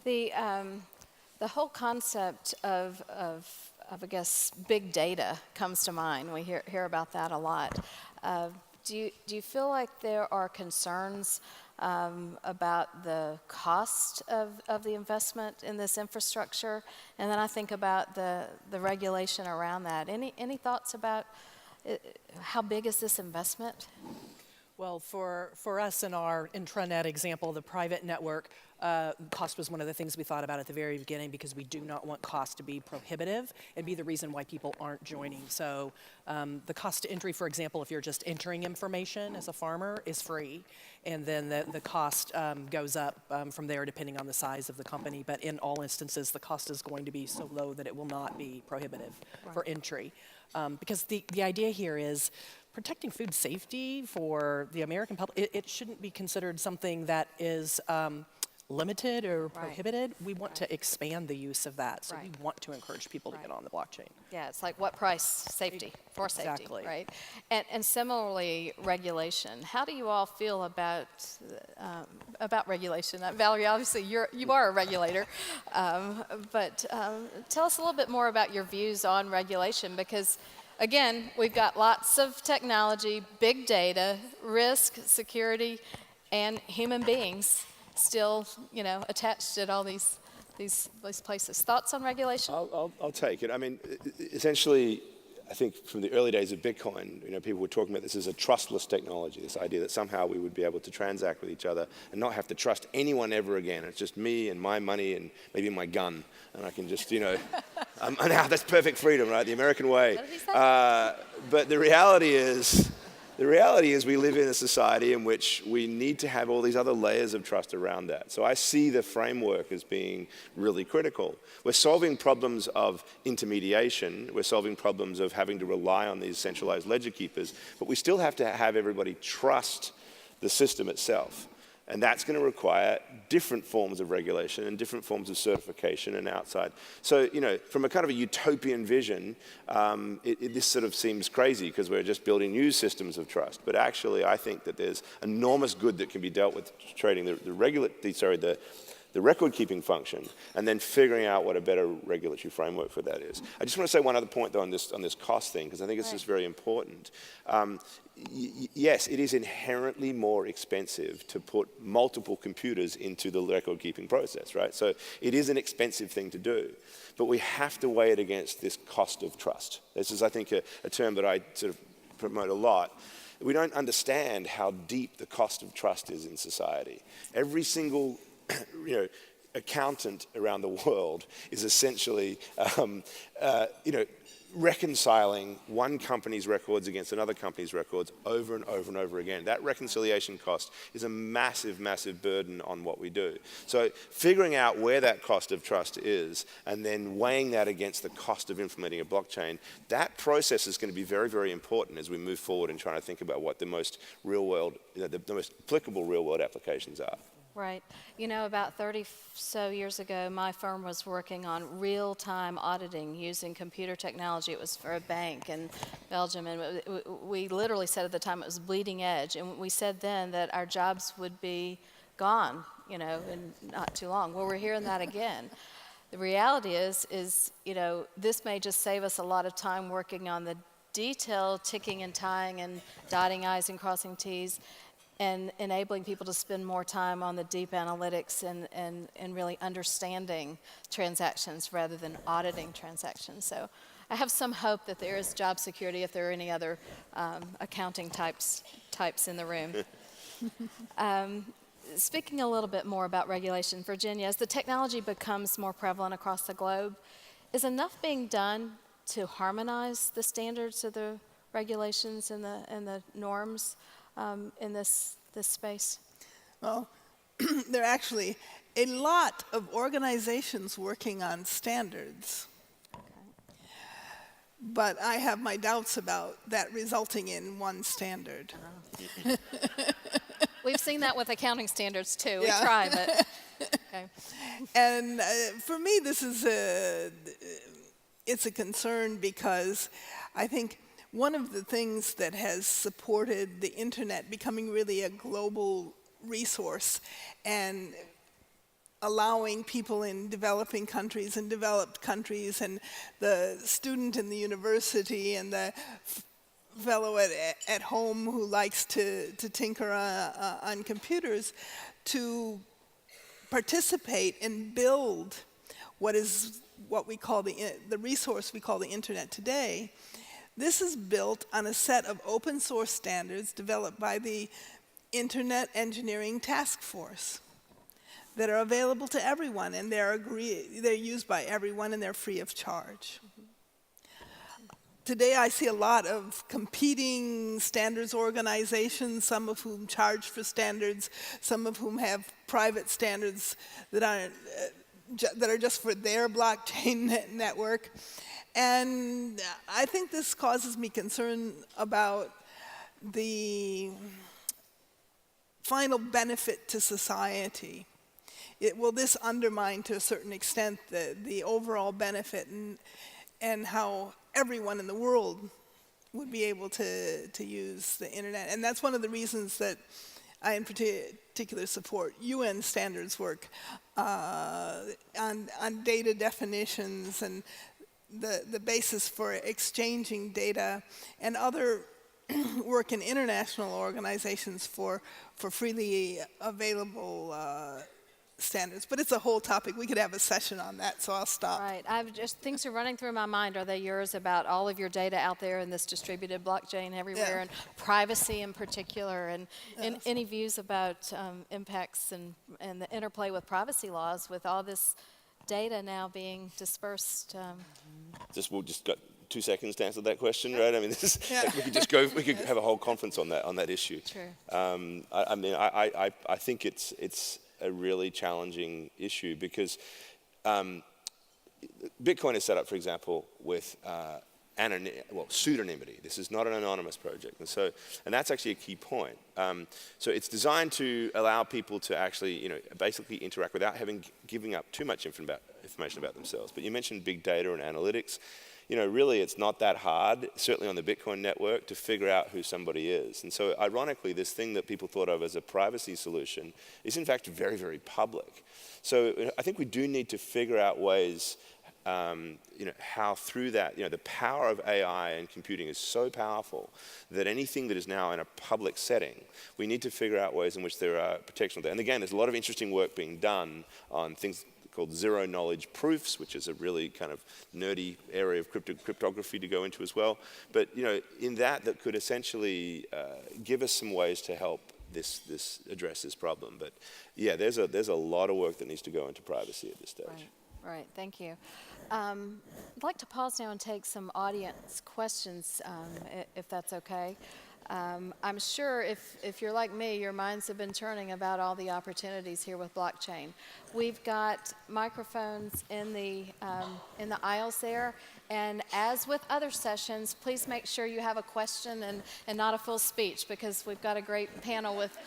The whole concept of I guess big data comes to mind. We hear about that a lot. Do you feel like there are concerns about the cost of the investment in this infrastructure? And then I think about the regulation around that. Any thoughts about how big is this investment? Well, for us in our intranet example, the private network, cost was one of the things we thought about at the very beginning because we do not want cost to be prohibitive and be the reason why people aren't joining. So the cost to entry, for example, if you're just entering information as a farmer, is free. And then the cost goes up from there depending on the size of the company. But in all instances, the cost is going to be so low that it will not be prohibitive for entry. Because the idea here is protecting food safety for the American public. It shouldn't be considered something that is limited or prohibited. We want to expand the use of that. So we want to encourage people to get on the blockchain. Yeah, it's like what price? Safety, for safety, exactly. Right? And similarly, regulation. How do you all feel about regulation? Valerie, obviously you are a regulator, but tell us a little bit more about your views on regulation, because again, we've got lots of technology, big data, risk, security, and human beings still, attached at all these places. Thoughts on regulation? I'll take it. I mean, essentially, I think from the early days of Bitcoin, people were talking about this as a trustless technology, this idea that somehow we would be able to transact with each other and not have to trust anyone ever again. It's just me and my money and maybe my gun, and I can just, now that's perfect freedom, right? The American way. But the reality is we live in a society in which we need to have all these other layers of trust around that. So I see the framework as being really critical. We're solving problems of intermediation. We're solving problems of having to rely on these centralized ledger keepers. But we still have to have everybody trust the system itself. And that's going to require different forms of regulation and different forms of certification and outside. So, from a kind of a utopian vision, this sort of seems crazy because we're just building new systems of trust. But actually, I think that there's enormous good that can be dealt with trading the record-keeping function, and then figuring out what a better regulatory framework for that is. I just want to say one other point, though, on this cost thing, because I think it's just very important. Yes, it is inherently more expensive to put multiple computers into the record-keeping process, right? So it is an expensive thing to do, but we have to weigh it against this cost of trust. This is, I think, a term that I sort of promote a lot. We don't understand how deep the cost of trust is in society. Every single accountant around the world is essentially, reconciling one company's records against another company's records over and over and over again. That reconciliation cost is a massive, massive burden on what we do. So figuring out where that cost of trust is and then weighing that against the cost of implementing a blockchain, that process is going to be very, very important as we move forward in trying to think about what the most real-world, the most applicable real-world applications are. Right. About 30 so years ago, my firm was working on real-time auditing using computer technology. It was for a bank in Belgium, and we literally said at the time it was bleeding edge, and we said then that our jobs would be gone, in not too long. Well, we're hearing that again. The reality is, this may just save us a lot of time working on the detail, ticking and tying and dotting I's and crossing T's, and enabling people to spend more time on the deep analytics and really understanding transactions rather than auditing transactions. So I have some hope that there is job security if there are any other accounting types in the room. Speaking a little bit more about regulation, Virginia, as the technology becomes more prevalent across the globe, is enough being done to harmonize the standards of the regulations and the norms in this space? Well, there are actually a lot of organizations working on standards. Okay. But I have my doubts about that resulting in one standard. Oh. We've seen that with accounting standards too. Yeah. We try, but okay. And for me, this is it's a concern because I think one of the things that has supported the internet becoming really a global resource and allowing people in developing countries and developed countries and the student in the university and the fellow at home who likes to tinker on computers to participate and build what we call the resource we call the internet today. This is built on a set of open source standards developed by the Internet Engineering Task Force that are available to everyone, and they're used by everyone, and they're free of charge. Today I see a lot of competing standards organizations, some of whom charge for standards, some of whom have private standards that are just for their blockchain network. And I think this causes me concern about the final benefit to society. Will this undermine to a certain extent the overall benefit and how everyone in the world would be able to use the internet? And that's one of the reasons that I in particular support UN standards work on data definitions and the basis for exchanging data, and other work in international organizations for freely available standards. But it's a whole topic. We could have a session on that, so I'll stop. Right. Things are running through my mind. Are they yours about all of your data out there in this distributed blockchain everywhere, and privacy in particular, and any views about impacts and the interplay with privacy laws with all this data now being dispersed? We'll just got 2 seconds to answer that question, right? I mean, we could just go. We could have a whole conference on that issue. True. I think it's a really challenging issue because Bitcoin is set up, for example, with pseudonymity. This is not an anonymous project, and that's actually a key point. So it's designed to allow people to actually, basically interact without giving up too much information about themselves. But you mentioned big data and analytics. Really it's not that hard, certainly on the Bitcoin network, to figure out who somebody is. And so ironically, this thing that people thought of as a privacy solution is in fact very, very public. So I think we do need to figure out ways, how through that, the power of AI and computing is so powerful that anything that is now in a public setting, we need to figure out ways in which there are protections there. And again, there's a lot of interesting work being done on things called zero-knowledge proofs, which is a really kind of nerdy area of cryptography to go into as well. But in that could essentially give us some ways to help this address this problem. But yeah, there's a lot of work that needs to go into privacy at this stage. Right. Thank you. I'd like to pause now and take some audience questions, if that's okay. I'm sure if you're like me, your minds have been turning about all the opportunities here with blockchain. We've got microphones in the aisles there, and as with other sessions, please make sure you have a question and not a full speech, because we've got a great panel with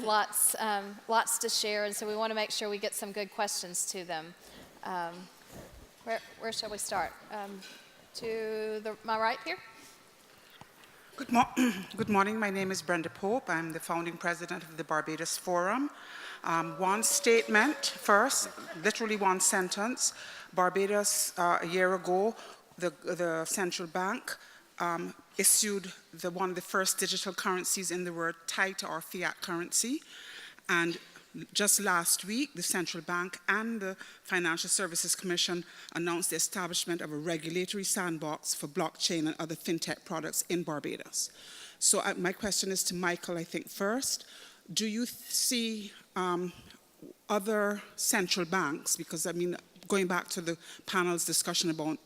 lots to share, and so we want to make sure we get some good questions to them. Where shall we start? To my right here. Good morning. My name is Brenda Pope. I'm the founding president of the Barbados Forum. One statement first, literally one sentence. Barbados, a year ago, the central bank issued one of the first digital currencies in the world tied to our fiat currency. And just last week, the central bank and the Financial Services Commission announced the establishment of a regulatory sandbox for blockchain and other fintech products in Barbados. So my question is to Michael, I think, first. Do you see other central banks, because going back to the panel's discussion about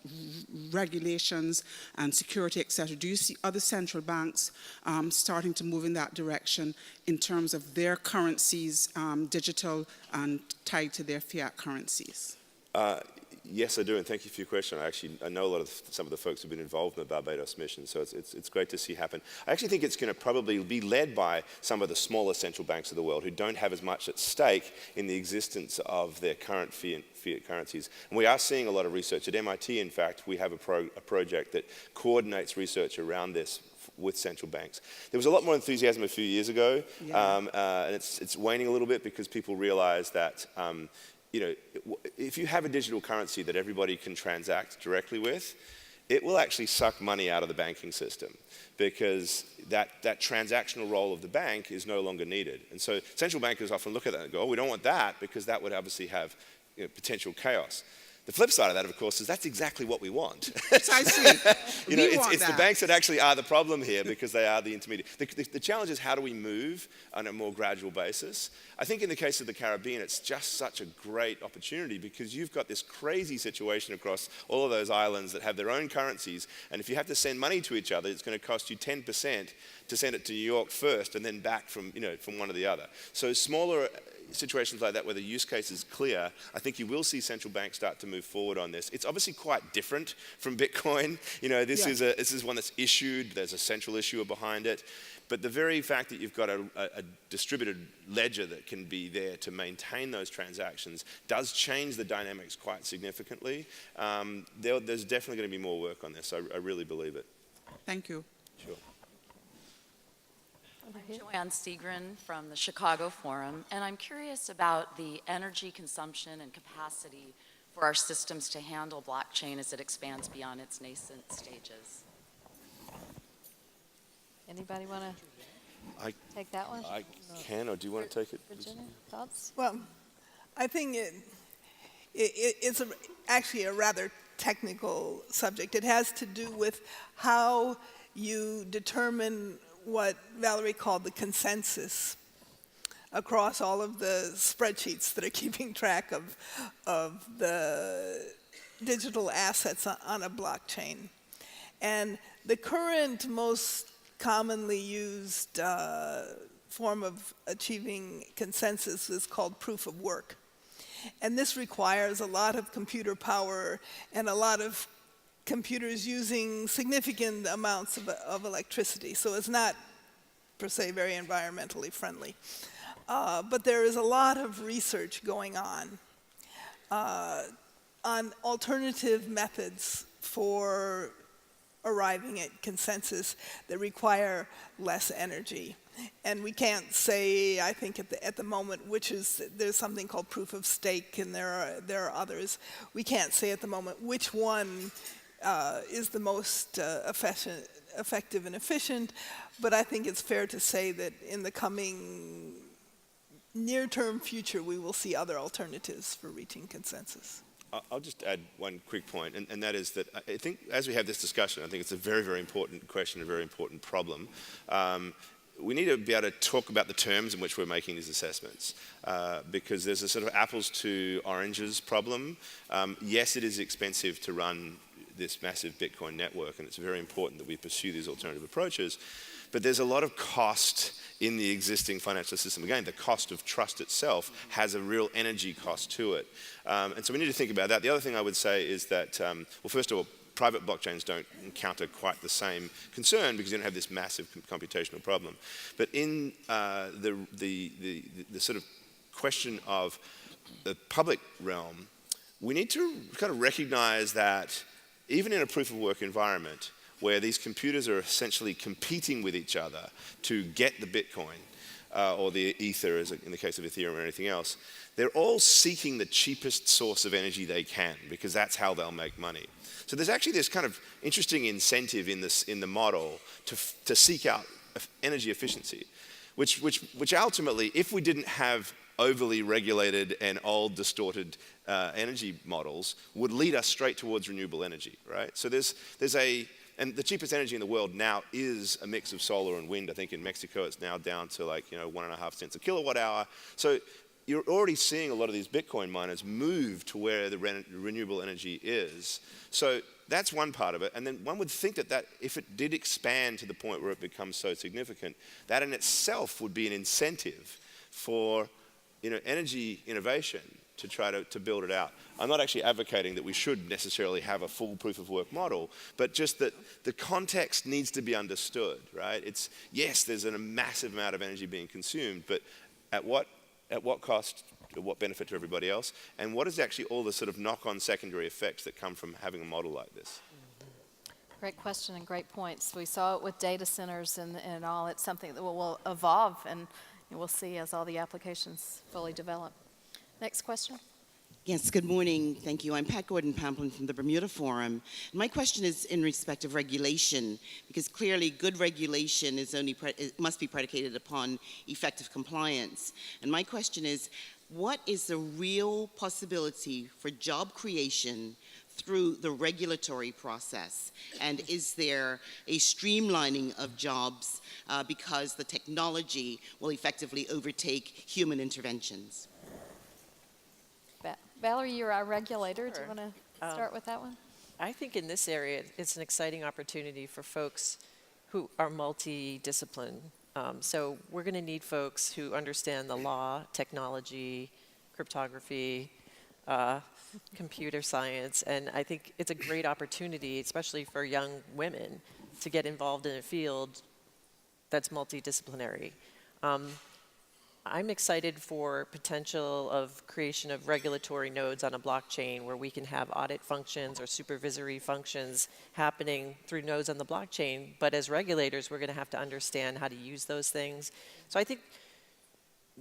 regulations and security, et cetera, do you see other central banks starting to move in that direction in terms of their currencies, digital and tied to their fiat currencies? Yes, I do, and thank you for your question. I know some of the folks who've been involved in the Barbados mission, so it's great to see happen. I actually think it's going to probably be led by some of the smaller central banks of the world who don't have as much at stake in the existence of their current fiat currencies. And we are seeing a lot of research. At MIT, in fact, we have a project that coordinates research around this with central banks. There was a lot more enthusiasm a few years ago, and it's waning a little bit because people realize that if you have a digital currency that everybody can transact directly with, it will actually suck money out of the banking system because that transactional role of the bank is no longer needed. And so central bankers often look at that and go, oh, we don't want that because that would obviously have potential chaos. The flip side of that, of course, is that's exactly what we want. Precisely. It's the banks that actually are the problem here because they are the intermediate. The challenge is how do we move on a more gradual basis? I think in the case of the Caribbean, it's just such a great opportunity because you've got this crazy situation across all of those islands that have their own currencies, and if you have to send money to each other, it's going to cost you 10% to send it to New York first and then back from one to the other. So smaller situations like that where the use case is clear, I think you will see central banks start to move forward on this. It's obviously quite different from Bitcoin. This is one that's issued. There's a central issuer behind it. But the very fact that you've got a distributed ledger that can be there to maintain those transactions does change the dynamics quite significantly. There's definitely going to be more work on this. I really believe it. Thank you. Sure. I'm Joanne Stegren from the Chicago Forum, and I'm curious about the energy consumption and capacity for our systems to handle blockchain as it expands beyond its nascent stages. Anybody want to take that one? I can, or do you want to take it? Virginia, thoughts? Well, I think it's actually a rather technical subject. It has to do with how you determine what Valerie called the consensus across all of the spreadsheets that are keeping track of the digital assets on a blockchain. And the current most commonly used form of achieving consensus is called proof of work. And this requires a lot of computer power and a lot of computers using significant amounts of electricity. So it's not, per se, very environmentally friendly. But there is a lot of research going on alternative methods for arriving at consensus that require less energy. And we can't say, I think at the moment, there's something called proof of stake, and there are others. We can't say at the moment which one is the most effective and efficient, but I think it's fair to say that in the coming near-term future, we will see other alternatives for reaching consensus. I'll just add one quick point, and that is that I think as we have this discussion, I think it's a very, very important question, a very important problem. We need to be able to talk about the terms in which we're making these assessments, because there's a sort of apples to oranges problem. Yes, it is expensive to run this massive Bitcoin network, and it's very important that we pursue these alternative approaches. But there's a lot of cost in the existing financial system. Again, the cost of trust itself has a real energy cost to it. And so we need to think about that. The other thing I would say is that, well, first of all, private blockchains don't encounter quite the same concern because you don't have this massive computational problem. But in the sort of question of the public realm, we need to kind of recognize that even in a proof of work environment, where these computers are essentially competing with each other to get the Bitcoin or the Ether, as in the case of Ethereum or anything else, they're all seeking the cheapest source of energy they can because that's how they'll make money. So there's actually this kind of interesting incentive in the model to seek out energy efficiency, which ultimately, if we didn't have overly regulated and old, distorted energy models, would lead us straight towards renewable energy, right? So and the cheapest energy in the world now is a mix of solar and wind. I think in Mexico it's now down to 1.5 cents a kilowatt hour. So you're already seeing a lot of these Bitcoin miners move to where the renewable energy is. So that's one part of it. And then one would think that if it did expand to the point where it becomes so significant, that in itself would be an incentive for energy innovation to try to build it out. I'm not actually advocating that we should necessarily have a full proof of work model, but just that the context needs to be understood, right? Yes, there's a massive amount of energy being consumed, but at what cost, what benefit to everybody else, and what is actually all the sort of knock-on secondary effects that come from having a model like this? Great question and great points. We saw it with data centers and all. It's something that will evolve, and we'll see as all the applications fully develop. Next question. Yes, good morning. Thank you. I'm Pat Gordon-Pamplin from the Bermuda Forum. My question is in respect of regulation, because clearly good regulation must be predicated upon effective compliance. And my question is, what is the real possibility for job creation through the regulatory process? And is there a streamlining of jobs because the technology will effectively overtake human interventions? Valerie, you're our regulator. Sure. Do you want to start with that one? I think in this area, it's an exciting opportunity for folks who are multidisciplined. So we're going to need folks who understand the law, technology, cryptography, computer science, and I think it's a great opportunity, especially for young women, to get involved in a field that's multidisciplinary. I'm excited for potential of creation of regulatory nodes on a blockchain where we can have audit functions or supervisory functions happening through nodes on the blockchain, but as regulators, we're going to have to understand how to use those things. So I think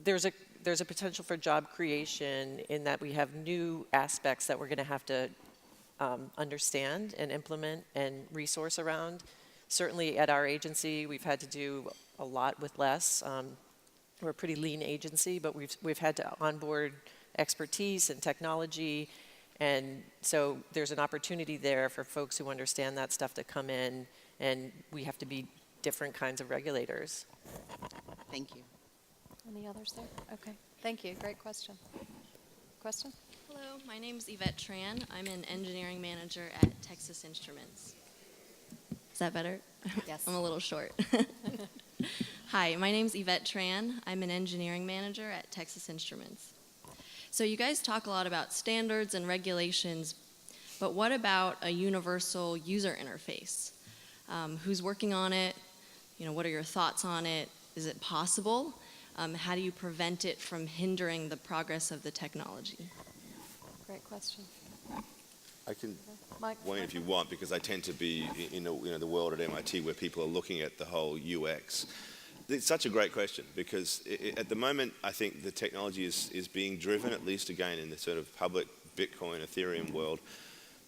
there's a potential for job creation in that we have new aspects that we're going to have to understand and implement and resource around. Certainly at our agency, we've had to do a lot with less. We're a pretty lean agency, but we've had to onboard expertise and technology. And so there's an opportunity there for folks who understand that stuff to come in, and we have to be different kinds of regulators. Thank you. Any others there? Okay, thank you. Great question. Question? Hello, my name is Yvette Tran. I'm an engineering manager at Texas Instruments. Is that better? Yes. I'm a little short. Hi, my name is Yvette Tran. I'm an engineering manager at Texas Instruments. So you guys talk a lot about standards and regulations, but what about a universal user interface? Who's working on it? You know, what are your thoughts on it? Is it possible? How do you prevent it from hindering the progress of the technology? Great question. I can Mike? weigh in if you want, because I tend to be in the world at MIT where people are looking at the whole UX. It's such a great question, because at the moment I think the technology is being driven, at least again in the sort of public Bitcoin, Ethereum world,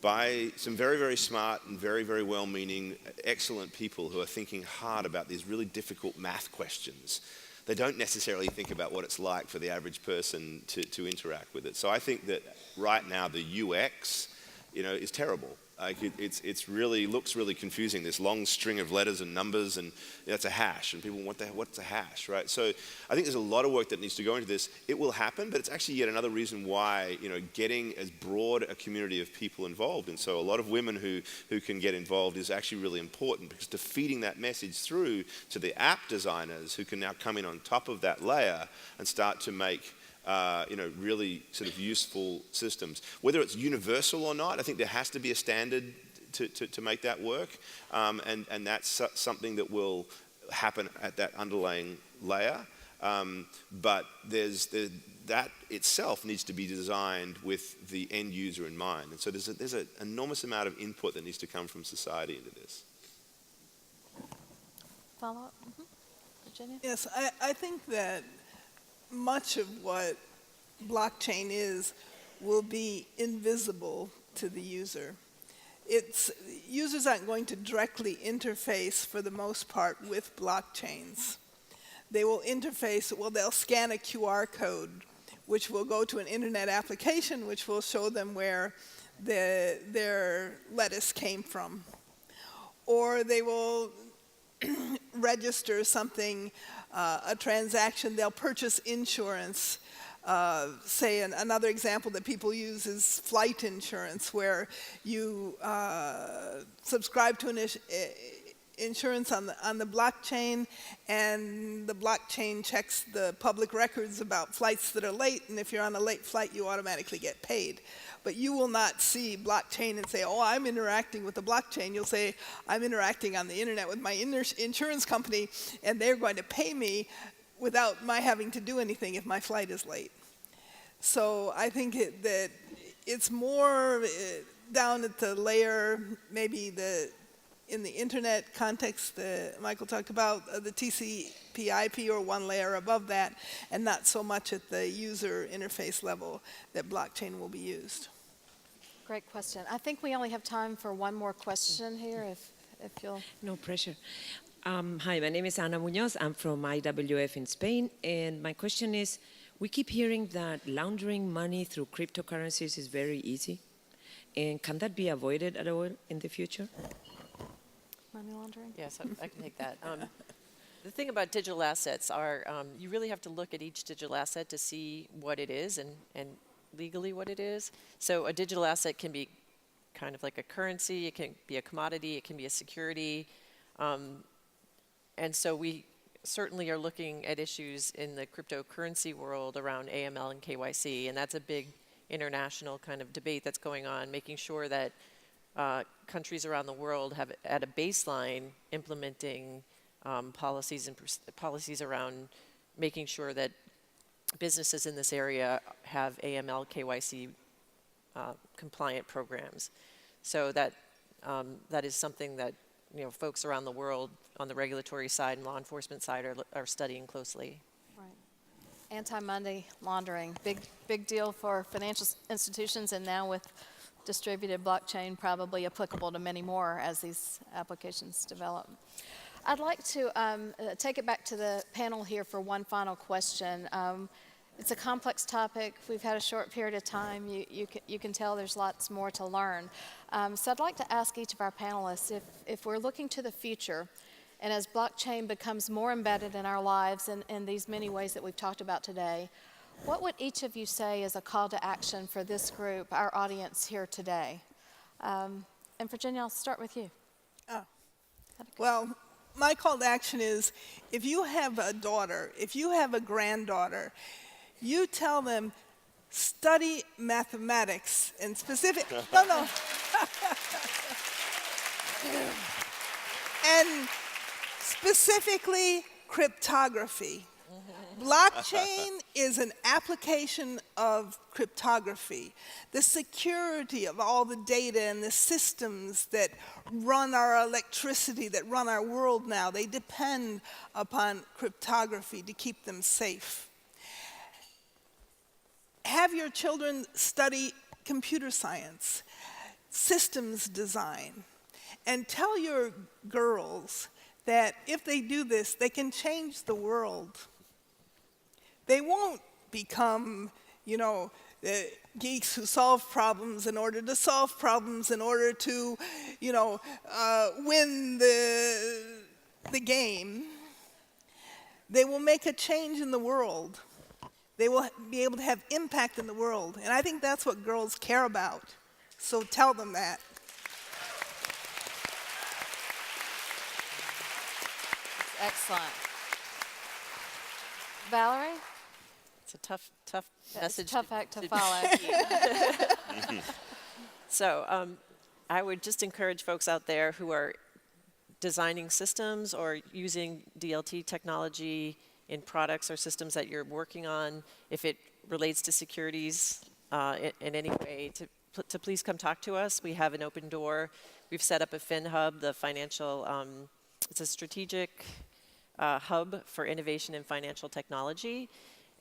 by some very, very smart and very, very well-meaning, excellent people who are thinking hard about these really difficult math questions. They don't necessarily think about what it's like for the average person to interact with it. So I think that right now the UX, is terrible. Like it's really looks really confusing. This long string of letters and numbers, and that's a hash. And people, what's a hash, right? So I think there's a lot of work that needs to go into this. It will happen, but it's actually yet another reason why getting as broad a community of people involved. And so a lot of women who can get involved is actually really important, because to feeding that message through to the app designers who can now come in on top of that layer and start to make really sort of useful systems. Whether it's universal or not, I think there has to be a standard to make that work, and that's something that will happen at that underlying layer. But that itself needs to be designed with the end user in mind, and so there's an enormous amount of input that needs to come from society into this. Follow up? Mm-hmm. Virginia? Yes, I think that much of what blockchain is will be invisible to the user. Users aren't going to directly interface, for the most part, with blockchains. They will interface, they'll scan a QR code, which will go to an internet application, which will show them where their lettuce came from. Or they will register something, a transaction. They'll purchase insurance. Say another example that people use is flight insurance, where you subscribe to an insurance on the blockchain, and the blockchain checks the public records about flights that are late, and if you're on a late flight, you automatically get paid. But you will not see blockchain and say, oh, I'm interacting with the blockchain. You'll say, I'm interacting on the internet with my insurance company, and they're going to pay me without my having to do anything if my flight is late. So I think that it's more down at the layer, maybe in the internet context that Michael talked about, the TCP/IP, or one layer above that, and not so much at the user interface level that blockchain will be used. Great question. I think we only have time for one more question here, if you'll... No pressure. Hi, my name is Ana Muñoz. I'm from IWF in Spain, and my question is, we keep hearing that laundering money through cryptocurrencies is very easy, and can that be avoided at all in the future? Money laundering? Yes, I can take that. The thing about digital assets are you really have to look at each digital asset to see what it is and legally what it is. So a digital asset can be kind of like a currency, it can be a commodity, it can be a security. And so we certainly are looking at issues in the cryptocurrency world around AML and KYC, and that's a big international kind of debate that's going on, making sure that countries around the world have, at a baseline, implementing policies and policies around making sure that businesses in this area have AML, KYC compliant programs. So that that is something that folks around the world on the regulatory side and law enforcement side are studying closely. Right. Anti-money laundering, big deal for financial institutions, and now with distributed blockchain probably applicable to many more as these applications develop. I'd like to take it back to the panel here for one final question. It's a complex topic. We've had a short period of time. You can tell there's lots more to learn. So I'd like to ask each of our panelists, if we're looking to the future, and as blockchain becomes more embedded in our lives in these many ways that we've talked about today, what would each of you say is a call to action for this group, our audience here today? And Virginia, I'll start with you. Oh. Well, my call to action is, if you have a daughter, if you have a granddaughter, you tell them, study mathematics and specific, no. And specifically cryptography. Blockchain is an application of cryptography. The security of all the data and the systems that run our electricity, that run our world now, they depend upon cryptography to keep them safe. Have your children study computer science, systems design, and tell your girls that if they do this, they can change the world. They won't become, geeks who solve problems in order to solve problems, in order to, win the game. They will make a change in the world. They will be able to have impact in the world. And I think that's what girls care about. So tell them that. Excellent. Valerie? It's a tough message. It's a tough act to follow. So I would just encourage folks out there who are designing systems or using DLT technology in products or systems that you're working on, if it relates to securities in any way, to please come talk to us. We have an open door. We've set up a FinHub, the financial, it's a strategic hub for innovation in financial technology.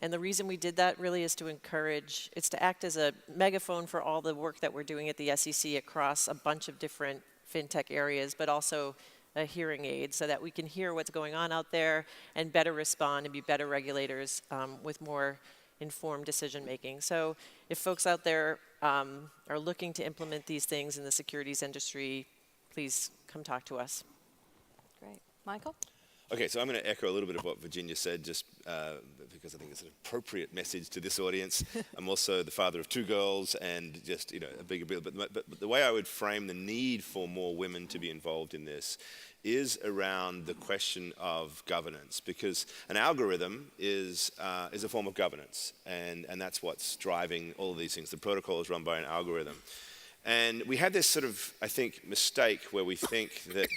And the reason we did that really is to encourage, it's to act as a megaphone for all the work that we're doing at the SEC across a bunch of different fintech areas, but also a hearing aid so that we can hear what's going on out there and better respond and be better regulators with more informed decision making. So if folks out there are looking to implement these things in the securities industry, please come talk to us. Great. Michael? Okay, so I'm going to echo a little bit of what Virginia said, just because I think it's an appropriate message to this audience. I'm also the father of 2 girls, and just a bigger bill. But the way I would frame the need for more women to be involved in this is around the question of governance, because an algorithm is a form of governance, and that's what's driving all of these things. The protocol is run by an algorithm. And we have this sort of, I think, mistake where we think that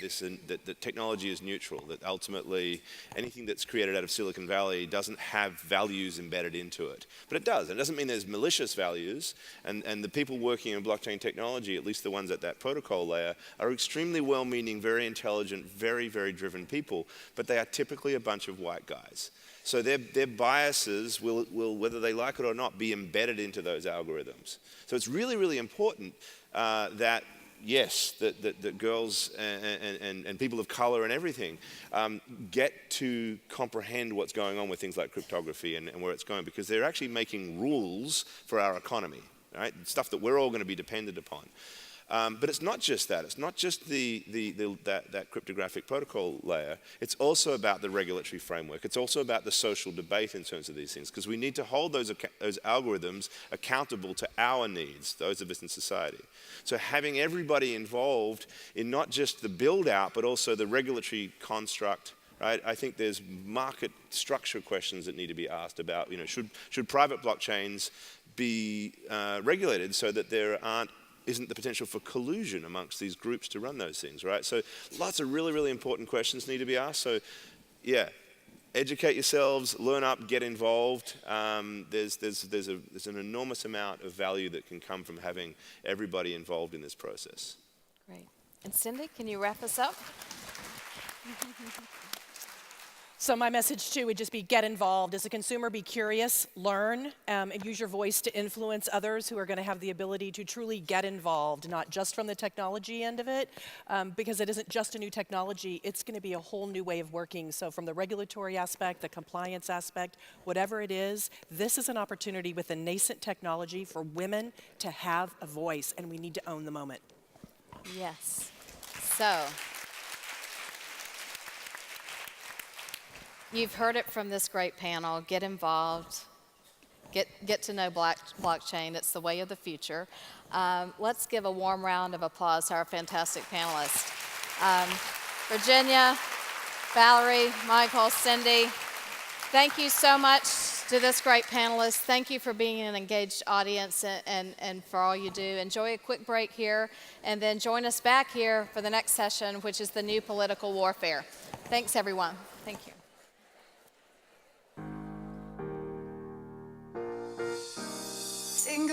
that technology is neutral, that ultimately anything that's created out of Silicon Valley doesn't have values embedded into it. But it does. It doesn't mean there's malicious values. And the people working in blockchain technology, at least the ones at that protocol layer, are extremely well-meaning, very intelligent, very, very driven people. But they are typically a bunch of white guys. So their biases will, whether they like it or not, be embedded into those algorithms. So it's really, really important that, yes, that girls and people of color and everything get to comprehend what's going on with things like cryptography and where it's going, because they're actually making rules for our economy, right? Stuff that we're all going to be dependent upon. But it's not just that. It's not just that cryptographic protocol layer. It's also about the regulatory framework. It's also about the social debate in terms of these things, because we need to hold those algorithms accountable to our needs, those of us in society. So having everybody involved in not just the build-out, but also the regulatory construct, right? I think there's market structure questions that need to be asked about, should private blockchains be regulated so that there isn't the potential for collusion amongst these groups to run those things, right? So lots of really, really important questions need to be asked. So yeah, educate yourselves, learn up, get involved. There's an enormous amount of value that can come from having everybody involved in this process. Great. And Cindy, can you wrap us up? So my message too would just be get involved. As a consumer, be curious, learn, and use your voice to influence others who are going to have the ability to truly get involved, not just from the technology end of it, because it isn't just a new technology, it's going to be a whole new way of working. So from the regulatory aspect, the compliance aspect, whatever it is, this is an opportunity with a nascent technology for women to have a voice, and we need to own the moment. Yes. So, you've heard it from this great panel. Get involved. Get to know blockchain. It's the way of the future. Let's give a warm round of applause to our fantastic panelists. Virginia, Valerie, Michael, Cindy, thank you so much to this great panelist. Thank you for being an engaged audience and for all you do. Enjoy a quick break here, and then join us back here for the next session, which is the new political warfare. Thanks, everyone. Thank you.